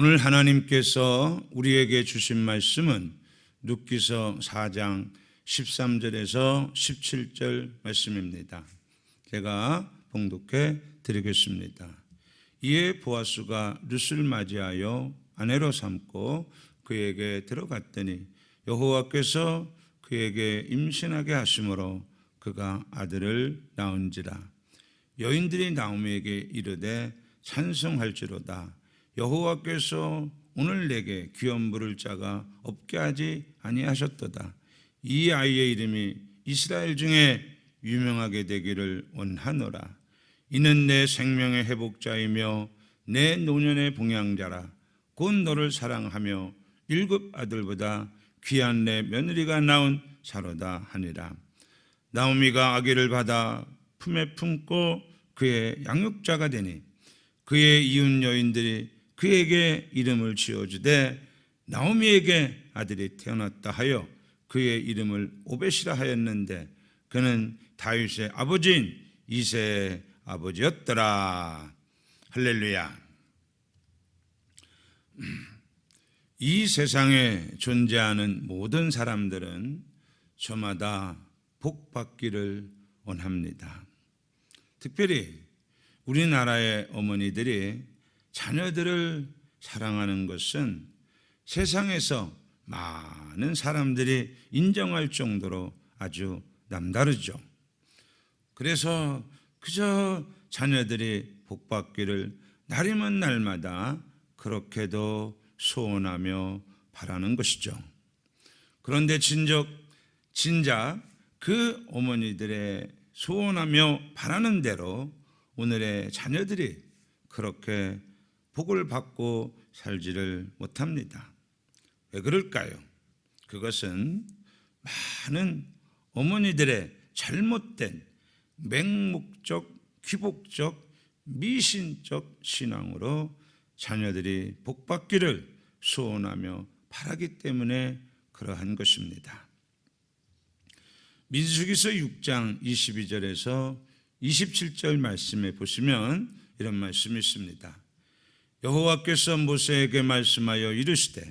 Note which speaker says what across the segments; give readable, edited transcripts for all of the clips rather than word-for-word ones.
Speaker 1: 오늘 하나님께서 우리에게 주신 말씀은 룻기서 4장 13절에서 17절 말씀입니다. 제가 봉독해 드리겠습니다. 이에 보아스가 룻을 맞이하여 아내로 삼고 그에게 들어갔더니 여호와께서 그에게 임신하게 하심으로 그가 아들을 낳은지라. 여인들이 나오미에게 이르되 찬송할지로다. 여호와께서 오늘 내게 귀염 부를 자가 없게 하지 아니하셨도다. 이 아이의 이름이 이스라엘 중에 유명하게 되기를 원하노라. 이는 내 생명의 회복자이며 내 노년의 봉양자라. 곧 너를 사랑하며 7 아들보다 귀한 내 며느리가 낳은 자로다 하니라. 나오미가 아기를 받아 품에 품고 그의 양육자가 되니 그의 이웃 여인들이 그에게 이름을 지어주되 나오미에게 아들이 태어났다 하여 그의 이름을 오벳이라 하였는데 그는 다윗의 아버지인 이새의 아버지였더라. 할렐루야. 이 세상에 존재하는 모든 사람들은 저마다 복 받기를 원합니다. 특별히 우리나라의 어머니들이 자녀들을 사랑하는 것은 세상에서 많은 사람들이 인정할 정도로 아주 남다르죠. 그래서 그저 자녀들이 복 받기를 날이면 날마다 그렇게도 소원하며 바라는 것이죠. 그런데 진작 그 어머니들의 소원하며 바라는 대로 오늘의 자녀들이 그렇게 복을 받고 살지를 못합니다. 왜 그럴까요? 그것은 많은 어머니들의 잘못된 맹목적, 귀복적, 미신적 신앙으로 자녀들이 복 받기를 소원하며 바라기 때문에 그러한 것입니다. 민수기서 6장 22절에서 27절 말씀에 보시면 이런 말씀이 있습니다. 여호와께서 모세에게 말씀하여 이르시되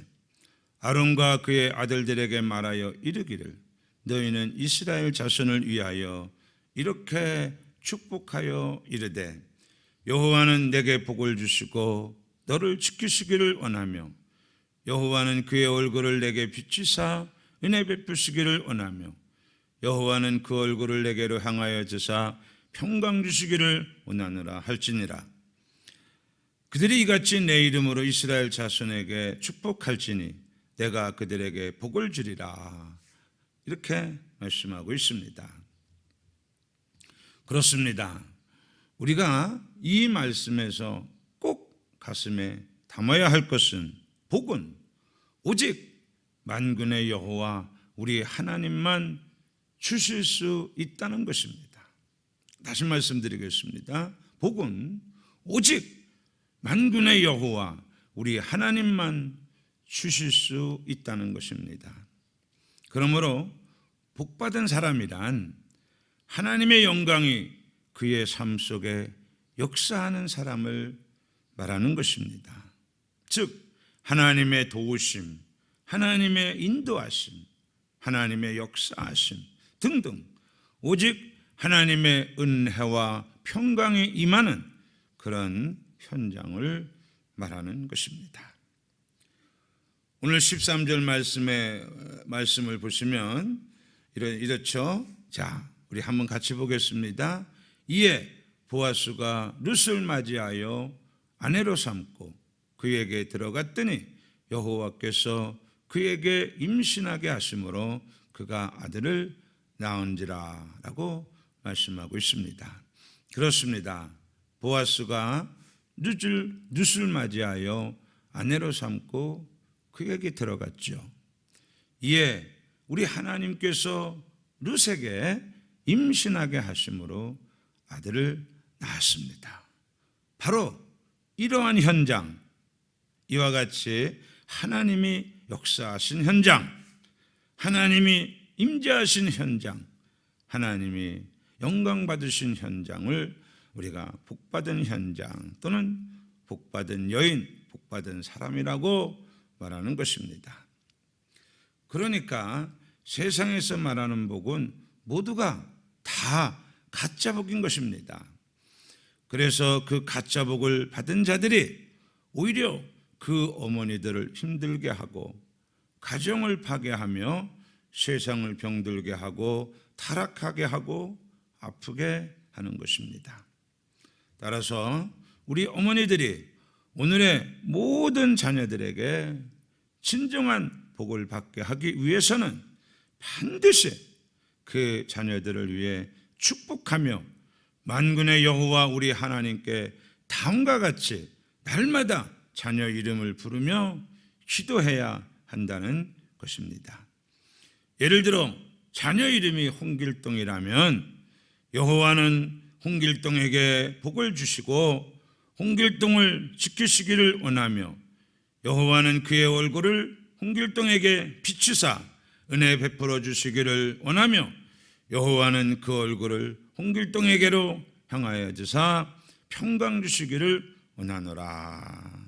Speaker 1: 아론과 그의 아들들에게 말하여 이르기를 너희는 이스라엘 자손을 위하여 이렇게 축복하여 이르되 여호와는 내게 복을 주시고 너를 지키시기를 원하며 여호와는 그의 얼굴을 내게 비치사 은혜 베푸시기를 원하며 여호와는 그 얼굴을 내게로 향하여 드사 평강 주시기를 원하노라 할지니라. 그들이 이같이 내 이름으로 이스라엘 자손에게 축복할지니 내가 그들에게 복을 주리라. 이렇게 말씀하고 있습니다. 그렇습니다. 우리가 이 말씀에서 꼭 가슴에 담아야 할 것은 복은 오직 만군의 여호와 우리 하나님만 주실 수 있다는 것입니다. 다시 말씀드리겠습니다. 복은 오직 만군의 여호와 우리 하나님만 주실 수 있다는 것입니다. 그러므로 복받은 사람이란 하나님의 영광이 그의 삶 속에 역사하는 사람을 말하는 것입니다. 즉 하나님의 도우심, 하나님의 인도하심, 하나님의 역사하심 등등 오직 하나님의 은혜와 평강이 임하는 그런 현장을 말하는 것입니다. 오늘 13절 말씀을 보시면 이렇죠. 자, 우리 한번 같이 보겠습니다. 이에 보아스가 룻을 맞이하여 아내로 삼고 그에게 들어갔더니 여호와께서 그에게 임신하게 하심으로 그가 아들을 낳은지라 라고 말씀하고 있습니다. 그렇습니다. 보아스가 룻을 맞이하여 아내로 삼고 그에게 들어갔죠. 이에 우리 하나님께서 룻에게 임신하게 하심으로 아들을 낳았습니다. 바로 이러한 현장, 이와 같이 하나님이 역사하신 현장, 하나님이 임재하신 현장, 하나님이 영광 받으신 현장을 우리가 복받은 현장 또는 복받은 여인, 복받은 사람이라고 말하는 것입니다. 그러니까 세상에서 말하는 복은 모두가 다 가짜 복인 것입니다. 그래서 그 가짜 복을 받은 자들이 오히려 그 어머니들을 힘들게 하고 가정을 파괴하며 세상을 병들게 하고 타락하게 하고 아프게 하는 것입니다. 따라서 우리 어머니들이 오늘의 모든 자녀들에게 진정한 복을 받게 하기 위해서는 반드시 그 자녀들을 위해 축복하며 만군의 여호와 우리 하나님께 다음과 같이 날마다 자녀 이름을 부르며 기도해야 한다는 것입니다. 예를 들어 자녀 이름이 홍길동이라면 여호와는 홍길동에게 복을 주시고 홍길동을 지키시기를 원하며 여호와는 그의 얼굴을 홍길동에게 비추사 은혜 베풀어 주시기를 원하며 여호와는 그 얼굴을 홍길동에게로 향하여 주사 평강 주시기를 원하노라.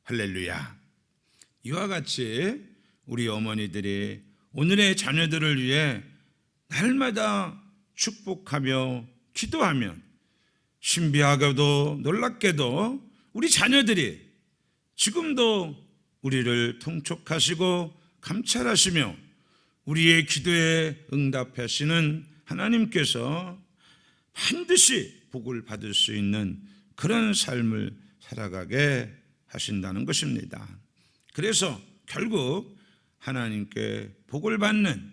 Speaker 1: 할렐루야. 이와 같이 우리 어머니들이 오늘의 자녀들을 위해 날마다 축복하며 기도하면 신비하게도 놀랍게도 우리 자녀들이 지금도 우리를 통촉하시고 감찰하시며 우리의 기도에 응답하시는 하나님께서 반드시 복을 받을 수 있는 그런 삶을 살아가게 하신다는 것입니다. 그래서 결국 하나님께 복을 받는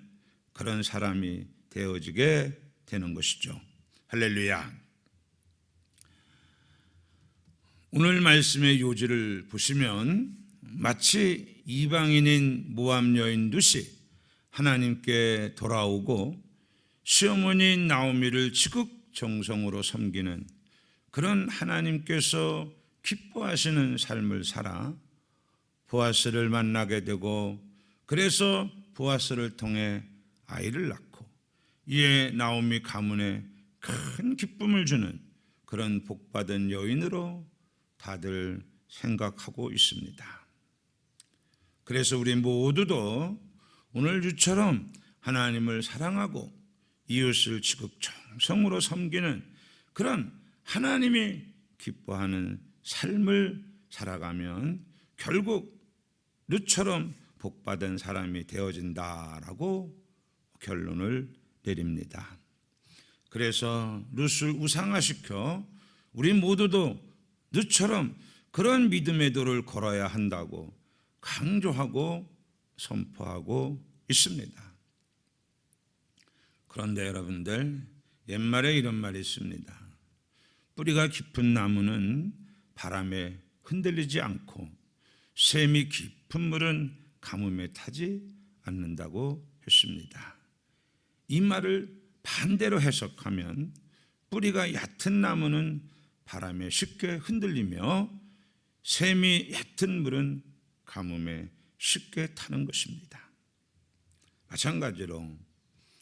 Speaker 1: 그런 사람이 되어지게 되는 것이죠. 할렐루야. 오늘 말씀의 요지를 보시면 마치 이방인인 모압 여인 룻이 하나님께 돌아오고 시어머니인 나오미를 지극정성으로 섬기는 그런 하나님께서 기뻐하시는 삶을 살아 보아스를 만나게 되고 그래서 보아스를 통해 아이를 낳고 이에 나오미 가문에 큰 기쁨을 주는 그런 복받은 여인으로 다들 생각하고 있습니다. 그래서 우리 모두도 오늘 주처럼 하나님을 사랑하고 이웃을 지극정성으로 섬기는 그런 하나님이 기뻐하는 삶을 살아가면 결국 룻처럼 복받은 사람이 되어진다라고 결론을 내립니다. 그래서 룻을 우상화시켜 우리 모두도 룻처럼 그런 믿음의 도를 걸어야 한다고 강조하고 선포하고 있습니다. 그런데 여러분들, 옛말에 이런 말이 있습니다. 뿌리가 깊은 나무는 바람에 흔들리지 않고 샘이 깊은 물은 가뭄에 타지 않는다고 했습니다. 이 말을 반대로 해석하면 뿌리가 얕은 나무는 바람에 쉽게 흔들리며 샘이 얕은 물은 가뭄에 쉽게 타는 것입니다. 마찬가지로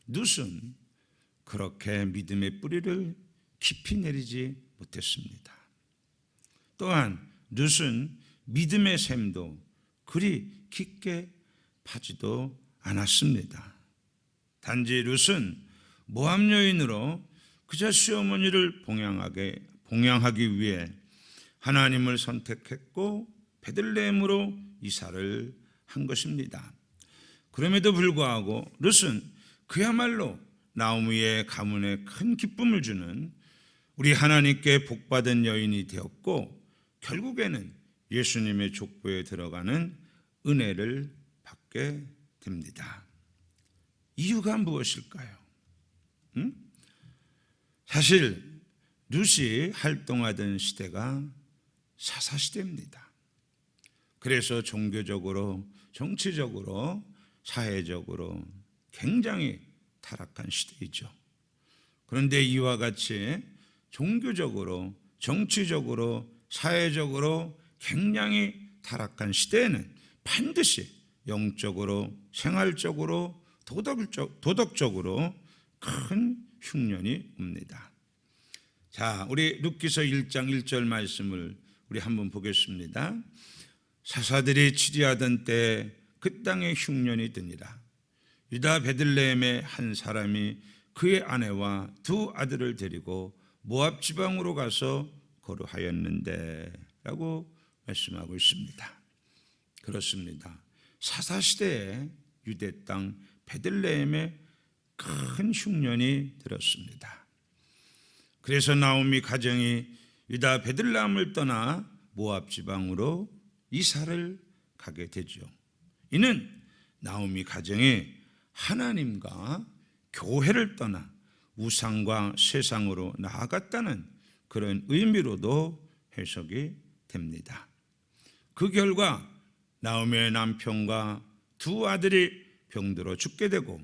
Speaker 1: 룻은 그렇게 믿음의 뿌리를 깊이 내리지 못했습니다. 또한 룻은 믿음의 샘도 그리 깊게 파지도 않았습니다. 단지 룻은 모압 여인으로 그저 시어머니를 봉양하기 위해 하나님을 선택했고 베들레헴으로 이사를 한 것입니다. 그럼에도 불구하고 룻은 그야말로 나오미의 가문에 큰 기쁨을 주는 우리 하나님께 복받은 여인이 되었고 결국에는 예수님의 족보에 들어가는 은혜를 받게 됩니다. 이유가 무엇일까요? 사실 룻이 활동하던 시대가 사사시대입니다. 그래서 종교적으로, 정치적으로, 사회적으로 굉장히 타락한 시대이죠. 그런데 이와 같이 종교적으로, 정치적으로, 사회적으로 굉장히 타락한 시대에는 반드시 영적으로, 생활적으로, 도덕적으로 큰 흉년이 옵니다. 자, 우리 룻기서 1장 1절 말씀을 우리 한번 보겠습니다. 사사들이 치리하던 때 그 땅에 흉년이 드니라. 유다 베들레헴의 한 사람이 그의 아내와 두 아들을 데리고 모압 지방으로 가서 거류하였는데 라고 말씀하고 있습니다. 그렇습니다. 사사시대에 유대 땅 베들레헴에 큰 흉년이 들었습니다. 그래서 나오미 가정이 유다 베들레헴을 떠나 모압 지방으로 이사를 가게 되죠. 이는 나오미 가정이 하나님과 교회를 떠나 우상과 세상으로 나아갔다는 그런 의미로도 해석이 됩니다. 그 결과 나오미의 남편과 두 아들이 병들어 죽게 되고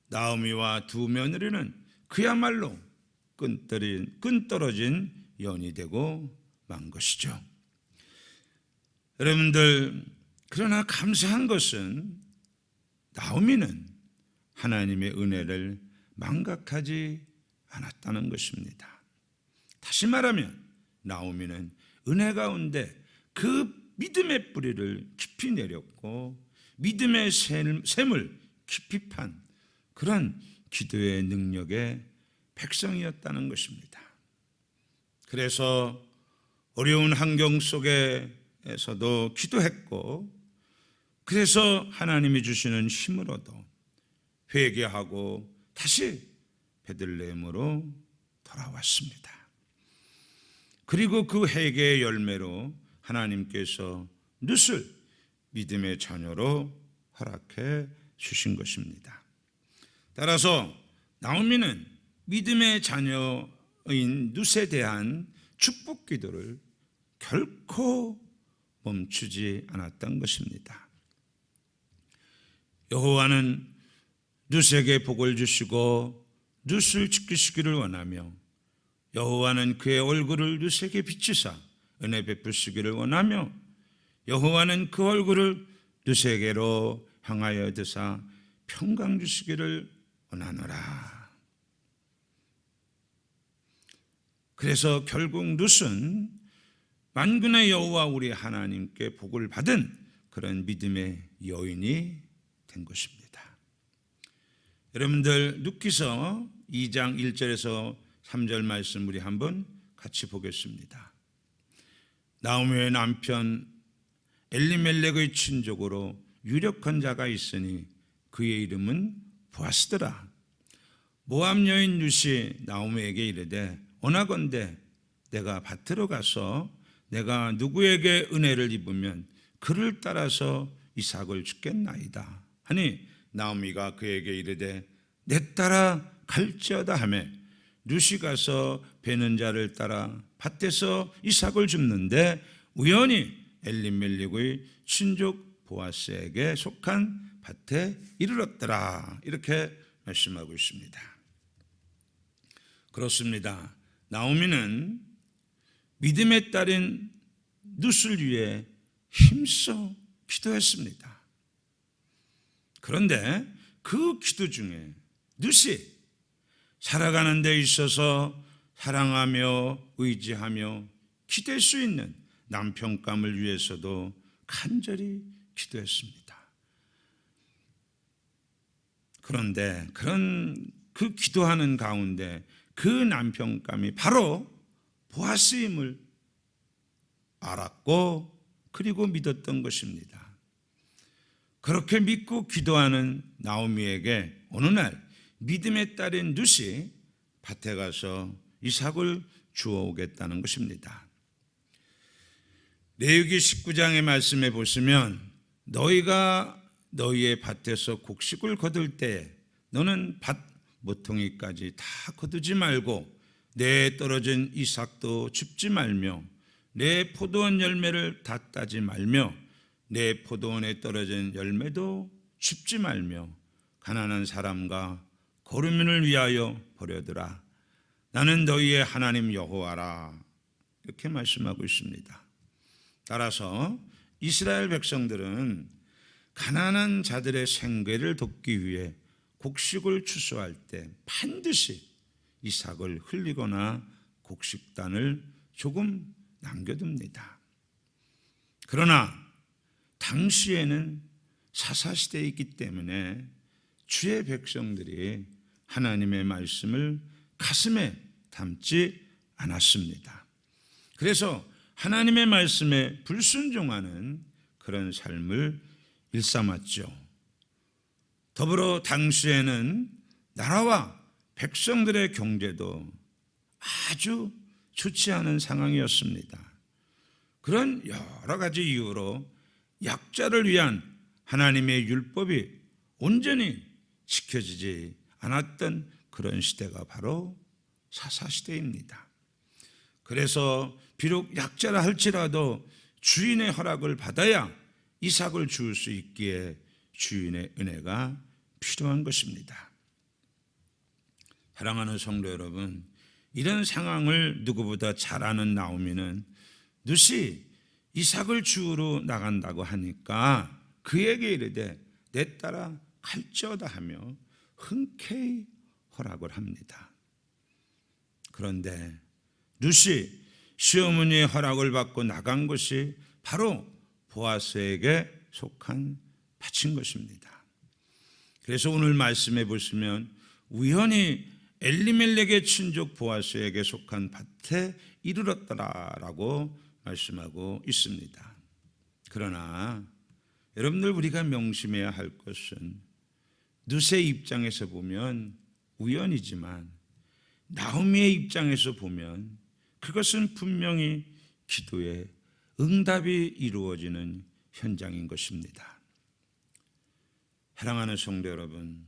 Speaker 1: 나오미와 두 며느리는 그야말로 끈떨어진 연이 되고 만 것이죠. 여러분들, 그러나 감사한 것은 나오미는 하나님의 은혜를 망각하지 않았다는 것입니다. 다시 말하면 나오미는 은혜 가운데 그 믿음의 뿌리를 깊이 내렸고 믿음의 샘을 깊이 판 그런 기도의 능력의 백성이었다는 것입니다. 그래서 어려운 환경 속에서도 기도했고, 그래서 하나님이 주시는 힘을 얻어 회개하고 다시 베들레헴으로 돌아왔습니다. 그리고 그 회개의 열매로 하나님께서 룻을 믿음의 자녀로 허락해 주신 것입니다. 따라서 나오미는 믿음의 자녀인 룻에 대한 축복 기도를 결코 멈추지 않았던 것입니다. 여호와는 룻에게 복을 주시고 룻을 지키시기를 원하며 여호와는 그의 얼굴을 룻에게 비추사 은혜 베푸시기를 원하며 여호와는 그 얼굴을 룻에게로 향하여 드사 평강 주시기를 원하노라. 그래서 결국 룻은 만군의 여호와 우리 하나님께 복을 받은 그런 믿음의 여인이 된 것입니다. 여러분들, 룻기서 2장 1절에서 3절 말씀 우리 한번 같이 보겠습니다. 나오미의 남편 엘리멜렉의 친족으로 유력한 자가 있으니 그의 이름은 보아스더라. 모압 여인 룻이 나오미에게 이르되 원하건대 내가 밭으로 가서 내가 누구에게 은혜를 입으면 그를 따라서 이삭을 주겠나이다 하니 나오미가 그에게 이르되 내 따라 갈지어다 하며 룻이 가서 베는 자를 따라 밭에서 이삭을 줍는데 우연히 엘리멜렉의 친족 보아스에게 속한 밭에 이르렀더라. 이렇게 말씀하고 있습니다. 그렇습니다. 나오미는 믿음의 딸인 룻을 위해 힘써 기도했습니다. 그런데 그 기도 중에 룻이 살아가는 데 있어서 사랑하며 의지하며 기댈 수 있는 남편감을 위해서도 간절히 기도했습니다. 그런데 그 기도하는 가운데 그 남편감이 바로 보아스임을 알았고 그리고 믿었던 것입니다. 그렇게 믿고 기도하는 나오미에게 어느 날 믿음의 딸인 룻이 밭에 가서 이삭을 주워오겠다는 것입니다. 레위기 19장의 말씀에 보시면 너희가 너희의 밭에서 곡식을 거둘 때 너는 밭 모퉁이까지 다 거두지 말고 내 떨어진 이삭도 줍지 말며 내 포도원 열매를 다 따지 말며 내 포도원에 떨어진 열매도 줍지 말며 가난한 사람과 거류민을 위하여 버려두라. 나는 너희의 하나님 여호와라. 이렇게 말씀하고 있습니다. 따라서 이스라엘 백성들은 가난한 자들의 생계를 돕기 위해 곡식을 추수할 때 반드시 이삭을 흘리거나 곡식단을 조금 남겨둡니다. 그러나 당시에는 사사시대이기 때문에 주의 백성들이 하나님의 말씀을 가슴에 담지 않았습니다. 그래서 하나님의 말씀에 불순종하는 그런 삶을 일삼았죠. 더불어 당시에는 나라와 백성들의 경제도 아주 좋지 않은 상황이었습니다. 그런 여러 가지 이유로 약자를 위한 하나님의 율법이 온전히 지켜지지 않았던 그런 시대가 바로 사사시대입니다. 그래서 비록 약자라 할지라도 주인의 허락을 받아야 이삭을 주울 수 있기에 주인의 은혜가 필요한 것입니다. 사랑하는 성도 여러분, 이런 상황을 누구보다 잘 아는 나오미는 룻이 이삭을 주우러 나간다고 하니까 그에게 이르되 내 따라 갈지어다 하며 흔쾌히 허락을 합니다. 그런데 룻이 시어머니의 허락을 받고 나간 것이 바로 보아스에게 속한 밭인 것입니다. 그래서 오늘 말씀해 보시면 우연히 엘리멜렉의 친족 보아스에게 속한 밭에 이르렀더라라고 말씀하고 있습니다. 그러나 여러분들 우리가 명심해야 할 것은 룻의 입장에서 보면 우연이지만 나오미의 입장에서 보면 그것은 분명히 기도의 응답이 이루어지는 현장인 것입니다. 사랑하는 성도 여러분,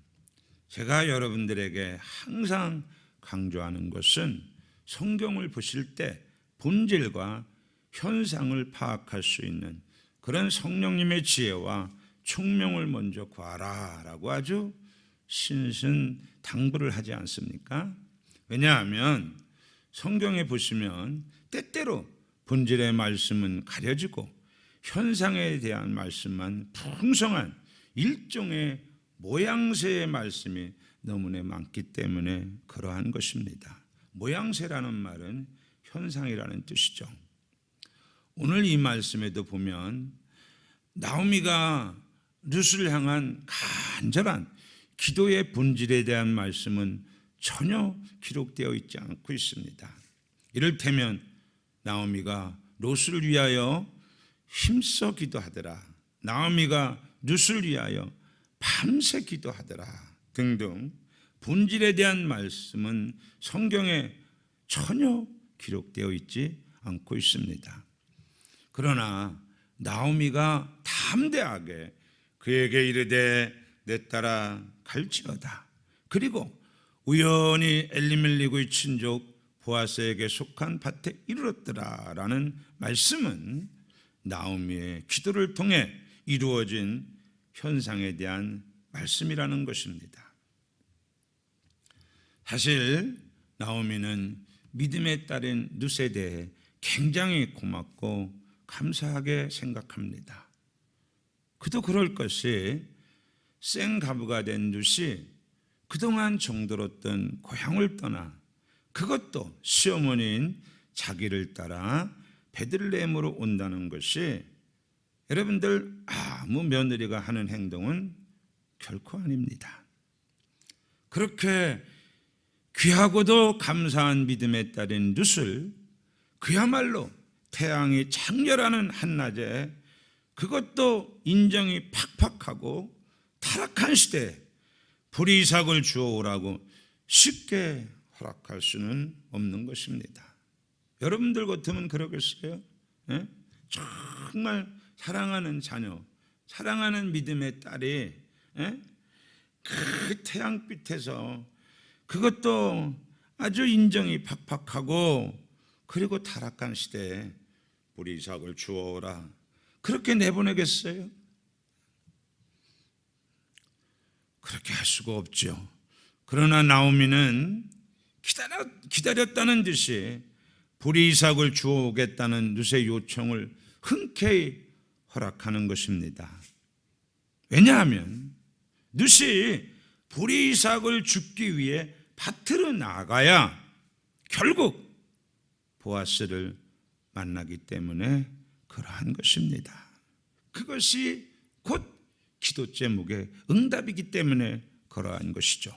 Speaker 1: 제가 여러분들에게 항상 강조하는 것은 성경을 보실 때 본질과 현상을 파악할 수 있는 그런 성령님의 지혜와 총명을 먼저 구하라 라고 아주 신신당부를 하지 않습니까? 왜냐하면 성경에 보시면 때때로 본질의 말씀은 가려지고 현상에 대한 말씀만 풍성한 일종의 모양새의 말씀이 너무나 많기 때문에 그러한 것입니다. 모양새라는 말은 현상이라는 뜻이죠. 오늘 이 말씀에도 보면 나오미가 룻을 향한 간절한 기도의 본질에 대한 말씀은 전혀 기록되어 있지 않고 있습니다. 이를테면 나오미가 롯을 위하여 힘써 기도하더라, 나오미가 룻을 위하여 밤새 기도하더라 등등 본질에 대한 말씀은 성경에 전혀 기록되어 있지 않고 있습니다. 그러나 나오미가 담대하게 그에게 이르되 내 따라 갈지어다, 그리고 우연히 엘리멜렉의 친족 보아스에게 속한 밭에 이르렀더라라는 말씀은 나오미의 기도를 통해 이루어진 현상에 대한 말씀이라는 것입니다. 사실 나오미는 믿음의 딸인 룻에 대해 굉장히 고맙고 감사하게 생각합니다. 그도 그럴 것이 생가부가 된 룻이 그동안 정들었던 고향을 떠나 그것도 시어머니인 자기를 따라 베들레헴으로 온다는 것이 여러분들 아무 며느리가 하는 행동은 결코 아닙니다. 그렇게 귀하고도 감사한 믿음의 딸인 룻을 그야말로 태양이 창렬하는 한낮에, 그것도 인정이 팍팍하고 타락한 시대에 불이삭을 주어오라고 쉽게 허락할 수는 없는 것입니다. 여러분들 같으면 그러겠어요? 예? 정말 사랑하는 자녀, 사랑하는 믿음의 딸이 그 태양빛에서, 그것도 아주 인정이 팍팍하고 그리고 타락한 시대에 우리 이삭을 주어오라, 그렇게 내보내겠어요? 그렇게 할 수가 없죠. 그러나 나오미는 기다렸다는 듯이 불이 이삭을 주어오겠다는 룻의 요청을 흔쾌히 허락하는 것입니다. 왜냐하면 룻이 불이 이삭을 줍기 위해 밭으로 나가야 결국 보아스를 만나기 때문에 그러한 것입니다. 그것이 곧 기도 제목의 응답이기 때문에 그러한 것이죠.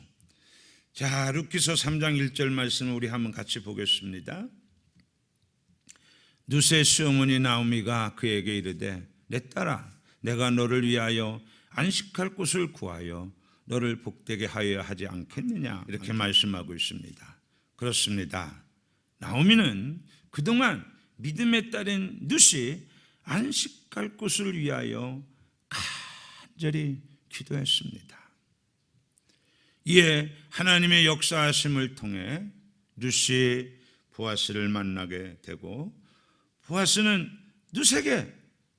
Speaker 1: 자, 룻기서 3장 1절 말씀을 우리 한번 같이 보겠습니다. 누세 시어머니 나오미가 그에게 이르되 내 딸아 내가 너를 위하여 안식할 곳을 구하여 너를 복되게 하여야 하지 않겠느냐 이렇게 말씀하고 있습니다. 그렇습니다. 나오미는 그동안 믿음의 딸인 룻이 안식할 곳을 위하여 간절히 기도했습니다. 이에 하나님의 역사하심을 통해 룻이 보아스를 만나게 되고 보아스는 룻에게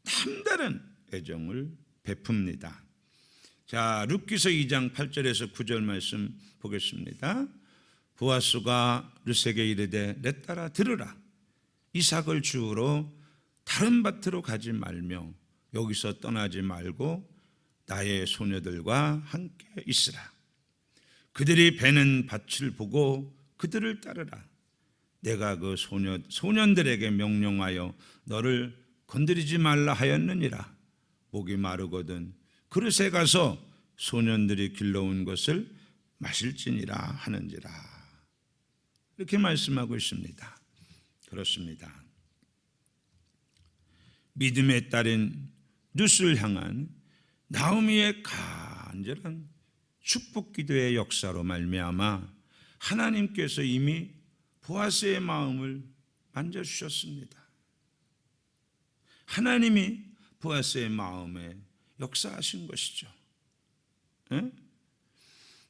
Speaker 1: 남다른 애정을 베풉니다. 자, 룻기서 2장 8절에서 9절 말씀 보겠습니다. 보아스가 룻에게 이르되 내 딸아 들으라. 이삭을 주우러 다른 밭으로 가지 말며 여기서 떠나지 말고 나의 소녀들과 함께 있으라. 그들이 베는 밭을 보고 그들을 따르라. 내가 그 소년들에게 명령하여 너를 건드리지 말라 하였느니라. 목이 마르거든 그릇에 가서 소년들이 길러온 것을 마실지니라 하는지라. 이렇게 말씀하고 있습니다. 그렇습니다. 믿음의 딸인 룻을 향한 나오미의 간절한 축복 기도의 역사로 말미암아 하나님께서 이미 보아스의 마음을 만져주셨습니다. 하나님이 보아스의 마음에 역사하신 것이죠.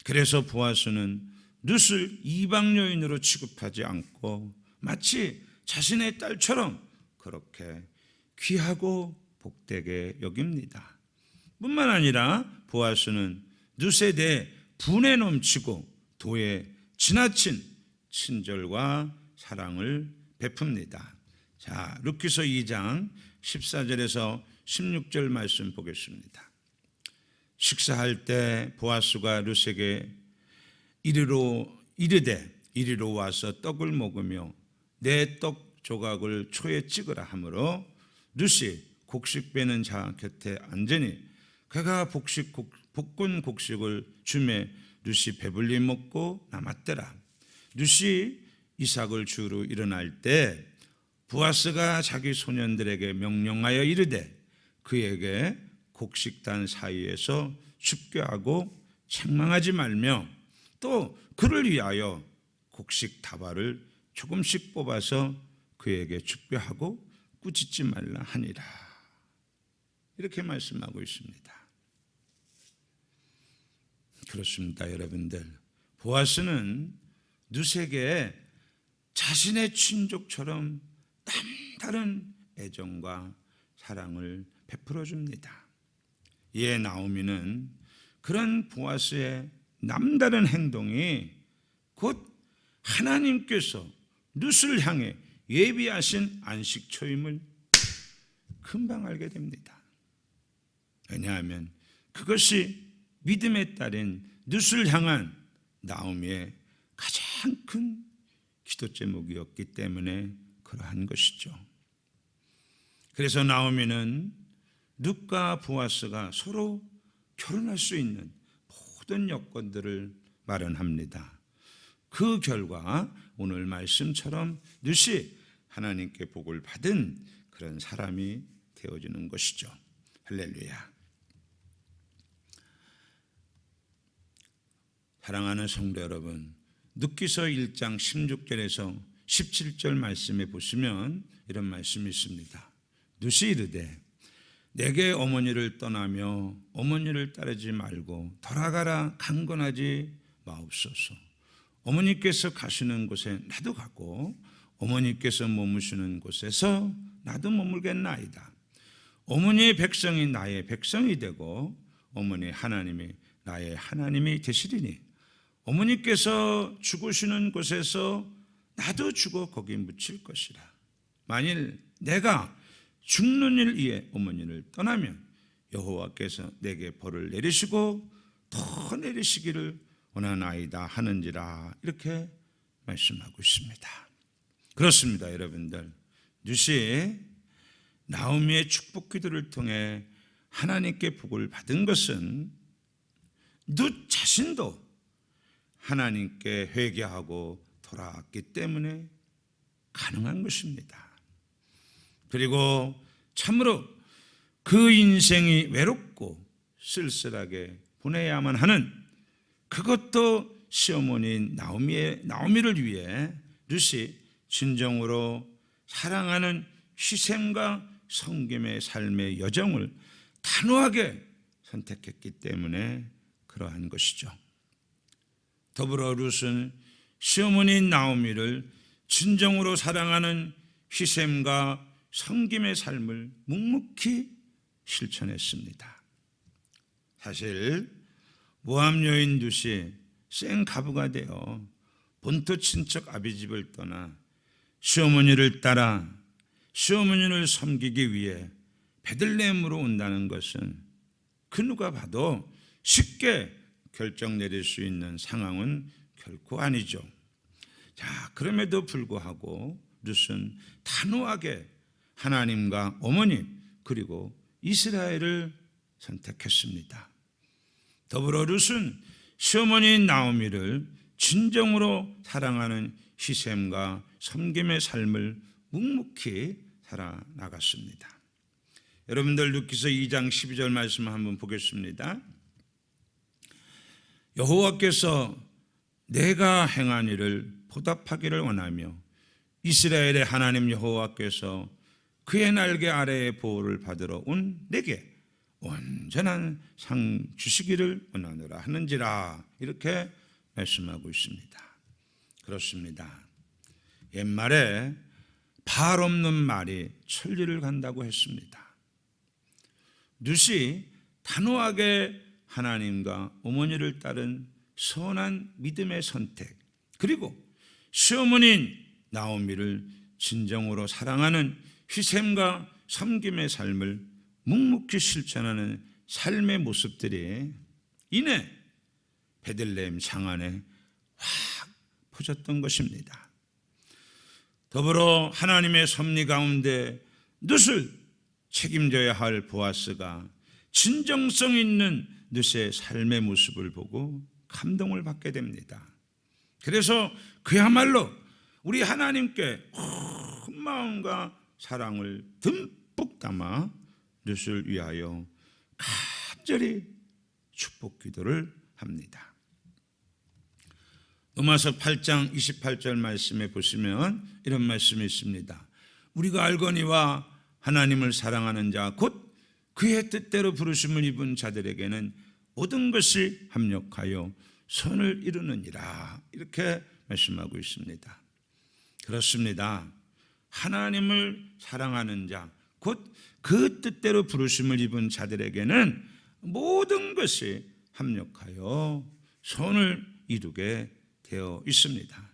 Speaker 1: 그래서 보아스는 룻을 이방 여인으로 취급하지 않고 마치 자신의 딸처럼 그렇게 귀하고 복되게 여깁니다. 뿐만 아니라 보아스는 룻에 대해 분에 넘치고 도에 지나친 친절과 사랑을 베풉니다. 자, 룻기서 2장 14절에서 16절 말씀 보겠습니다. 식사할 때 보아스가 룻에게 이르되 이리로 와서 떡을 먹으며 내 떡 조각을 초에 찍으라 하므로 룻이 곡식 빼는 자 곁에 앉으니 그가 볶은 곡식을 주매 룻이 배불리 먹고 남았더라. 룻이 이삭을 주우러 일어날 때 보아스가 자기 소년들에게 명령하여 이르되 그에게 곡식단 사이에서 춥게 하고 책망하지 말며 또 그를 위하여 곡식 다발을 조금씩 뽑아서 그에게 춥게 하고 꾸짖지 말라 하니라. 이렇게 말씀하고 있습니다. 그렇습니다, 여러분들. 보아스는 룻에게 자신의 친족처럼 남다른 애정과 사랑을 베풀어 줍니다. 이에 나오미는 그런 보아스의 남다른 행동이 곧 하나님께서 룻을 향해 예비하신 안식처임을 금방 알게 됩니다. 왜냐하면 그것이 믿음의 딸인 룻을 향한 나오미의 가장 큰 기도 제목이었기 때문에 그러한 것이죠. 그래서 나오미는 룻과 보아스가 서로 결혼할 수 있는 모든 여건들을 마련합니다. 그 결과 오늘 말씀처럼 룻이 하나님께 복을 받은 그런 사람이 되어지는 것이죠. 할렐루야. 사랑하는 성도 여러분, 룻기서 1장 16절에서 17절 말씀에 보시면 이런 말씀이 있습니다. 룻이 이르되 내게 어머니를 떠나며 어머니를 따르지 말고 돌아가라 강건하지 마옵소서. 어머니께서 가시는 곳에 나도 가고 어머니께서 머무시는 곳에서 나도 머물겠나이다. 어머니의 백성이 나의 백성이 되고 어머니 하나님이 나의 하나님이 되시리니 어머니께서 죽으시는 곳에서 나도 죽어 거기 묻힐 것이라. 만일 내가 죽는 일 위에 어머니를 떠나면 여호와께서 내게 벌을 내리시고 더 내리시기를 원하나이다 하는지라. 이렇게 말씀하고 있습니다. 그렇습니다, 여러분들. 룻이 나오미의 축복 기도를 통해 하나님께 복을 받은 것은 룻 자신도 하나님께 회개하고 돌아왔기 때문에 가능한 것입니다. 그리고 참으로 그 인생이 외롭고 쓸쓸하게 보내야만 하는, 그것도 시어머니인 나오미를 위해 룻이 진정으로 사랑하는 희생과 섬김의 삶의 여정을 단호하게 선택했기 때문에 그러한 것이죠. 더불어 룻은 시어머니인 나오미를 진정으로 사랑하는 희생과 섬김의 삶을 묵묵히 실천했습니다. 사실 모압 여인 룻이 생가부가 되어 본토 친척 아비집을 떠나 시어머니를 따라 시어머니를 섬기기 위해 베들레헴으로 온다는 것은 그 누가 봐도 쉽게 결정 내릴 수 있는 상황은 결코 아니죠. 자, 그럼에도 불구하고 룻은 단호하게 하나님과 어머님 그리고 이스라엘을 선택했습니다. 더불어 룻은 시어머니인 나오미를 진정으로 사랑하는 희생과 섬김의 삶을 묵묵히 살아나갔습니다. 여러분들 룻기서 2장 12절 말씀을 한번 보겠습니다. 여호와께서 내가 행한 일을 보답하기를 원하며 이스라엘의 하나님 여호와께서 그의 날개 아래의 보호를 받으러 온 내게 온전한 상 주시기를 원하노라 하는지라, 이렇게 말씀하고 있습니다. 그렇습니다. 옛말에 발 없는 말이 천리를 간다고 했습니다. 룻이 단호하게 하나님과 어머니를 따른 선한 믿음의 선택, 그리고 시어머니인 나오미를 진정으로 사랑하는 희생과 섬김의 삶을 묵묵히 실천하는 삶의 모습들이 이내 베들레헴 장안에 확 퍼졌던 것입니다. 더불어 하나님의 섭리 가운데 룻을 책임져야 할 보아스가 진정성 있는 룻의 삶의 모습을 보고 감동을 받게 됩니다. 그래서 그야말로 우리 하나님께 큰 마음과 사랑을 듬뿍 담아 룻을 위하여 간절히 축복 기도를 합니다. 로마서 8장 28절 말씀에 보시면 이런 말씀이 있습니다. 우리가 알거니와 하나님을 사랑하는 자 곧 그의 뜻대로 부르심을 입은 자들에게는 모든 것이 합력하여 선을 이루느니라, 이렇게 말씀하고 있습니다. 그렇습니다. 하나님을 사랑하는 자 곧 그 뜻대로 부르심을 입은 자들에게는 모든 것이 합력하여 선을 이루게 되어 있습니다.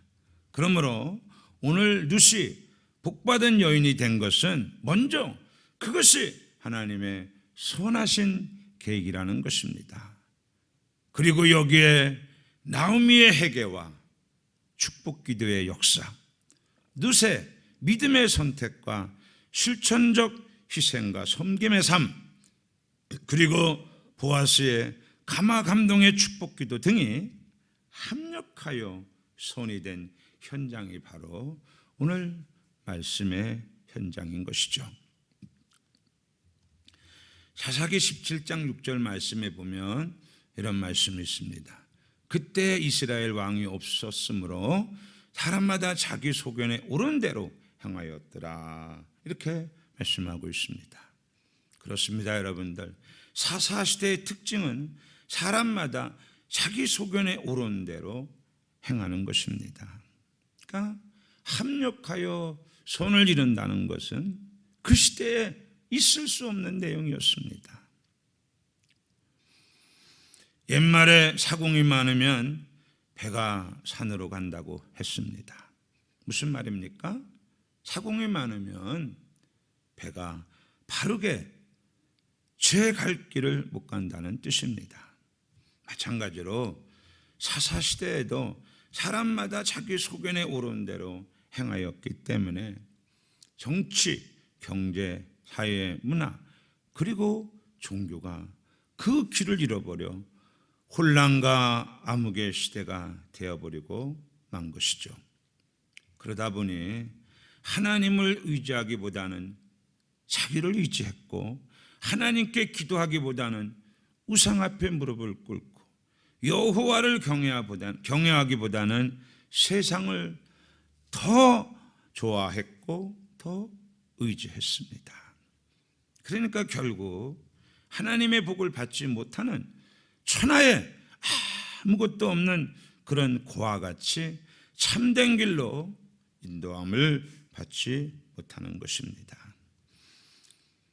Speaker 1: 그러므로 오늘 룻이 복받은 여인이 된 것은 먼저 그것이 하나님의 선하신 계획이라는 것입니다. 그리고 여기에 나오미의 회개와 축복 기도의 역사, 룻의 믿음의 선택과 실천적 희생과 섬김의 삶, 그리고 보아스의 감화 감동의 축복 기도 등이 합력하여 손이 된 현장이 바로 오늘 말씀의 현장인 것이죠. 사사기 17장 6절 말씀에 보면 이런 말씀이 있습니다. 그때 이스라엘 왕이 없었으므로 사람마다 자기 소견에 옳은 대로 행하였더라, 이렇게 말씀하고 있습니다. 그렇습니다. 여러분들, 사사시대의 특징은 사람마다 자기 소견에 옳은 대로 행하는 것입니다. 그러니까 합력하여 선을 이룬다는 것은 그 시대에 있을 수 없는 내용이었습니다. 옛말에 사공이 많으면 배가 산으로 간다고 했습니다. 무슨 말입니까? 사공이 많으면 배가 바르게 제 갈 길을 못 간다는 뜻입니다. 마찬가지로 사사시대에도 사람마다 자기 소견에 옳은 대로 행하였기 때문에 정치, 경제, 사회, 문화 그리고 종교가 그 길을 잃어버려 혼란과 암흑의 시대가 되어버리고 만 것이죠. 그러다 보니 하나님을 의지하기보다는 자기를 의지했고 하나님께 기도하기보다는 우상 앞에 무릎을 꿇고 여호와를 경외하기보다는 세상을 더 좋아했고 더 의지했습니다. 그러니까 결국 하나님의 복을 받지 못하는 천하에 아무것도 없는 그런 고와 같이 참된 길로 인도함을 받지 못하는 것입니다.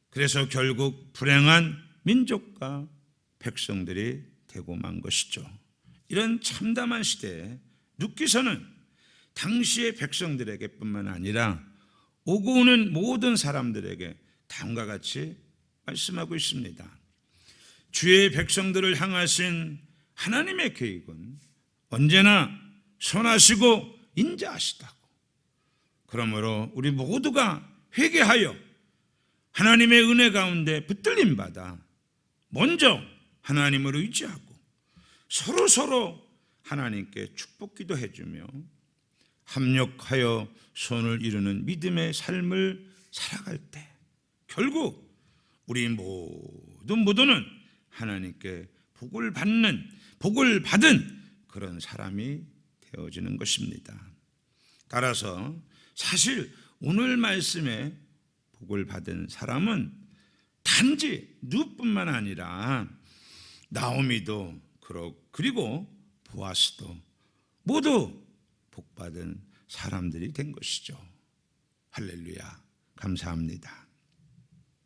Speaker 1: 그래서 결국 불행한 민족과 백성들이 되고 만 것이죠. 이런 참담한 시대에 눕기서는 당시의 백성들에게 뿐만 아니라 오고 오는 모든 사람들에게 다음과 같이 말씀하고 있습니다. 주의 백성들을 향하신 하나님의 계획은 언제나 선하시고 인자하시다고. 그러므로 우리 모두가 회개하여 하나님의 은혜 가운데 붙들림 받아 먼저 하나님을 의지하고 서로 하나님께 축복 기도해 주며 합력하여 선을 이루는 믿음의 삶을 살아갈 때 결국 우리 모두는 하나님께 복을 받은 그런 사람이 되어지는 것입니다. 따라서 사실 오늘 말씀에 복을 받은 사람은 단지 룻뿐만 아니라 나오미도 그리고 보아스도 모두 복받은 사람들이 된 것이죠. 할렐루야, 감사합니다.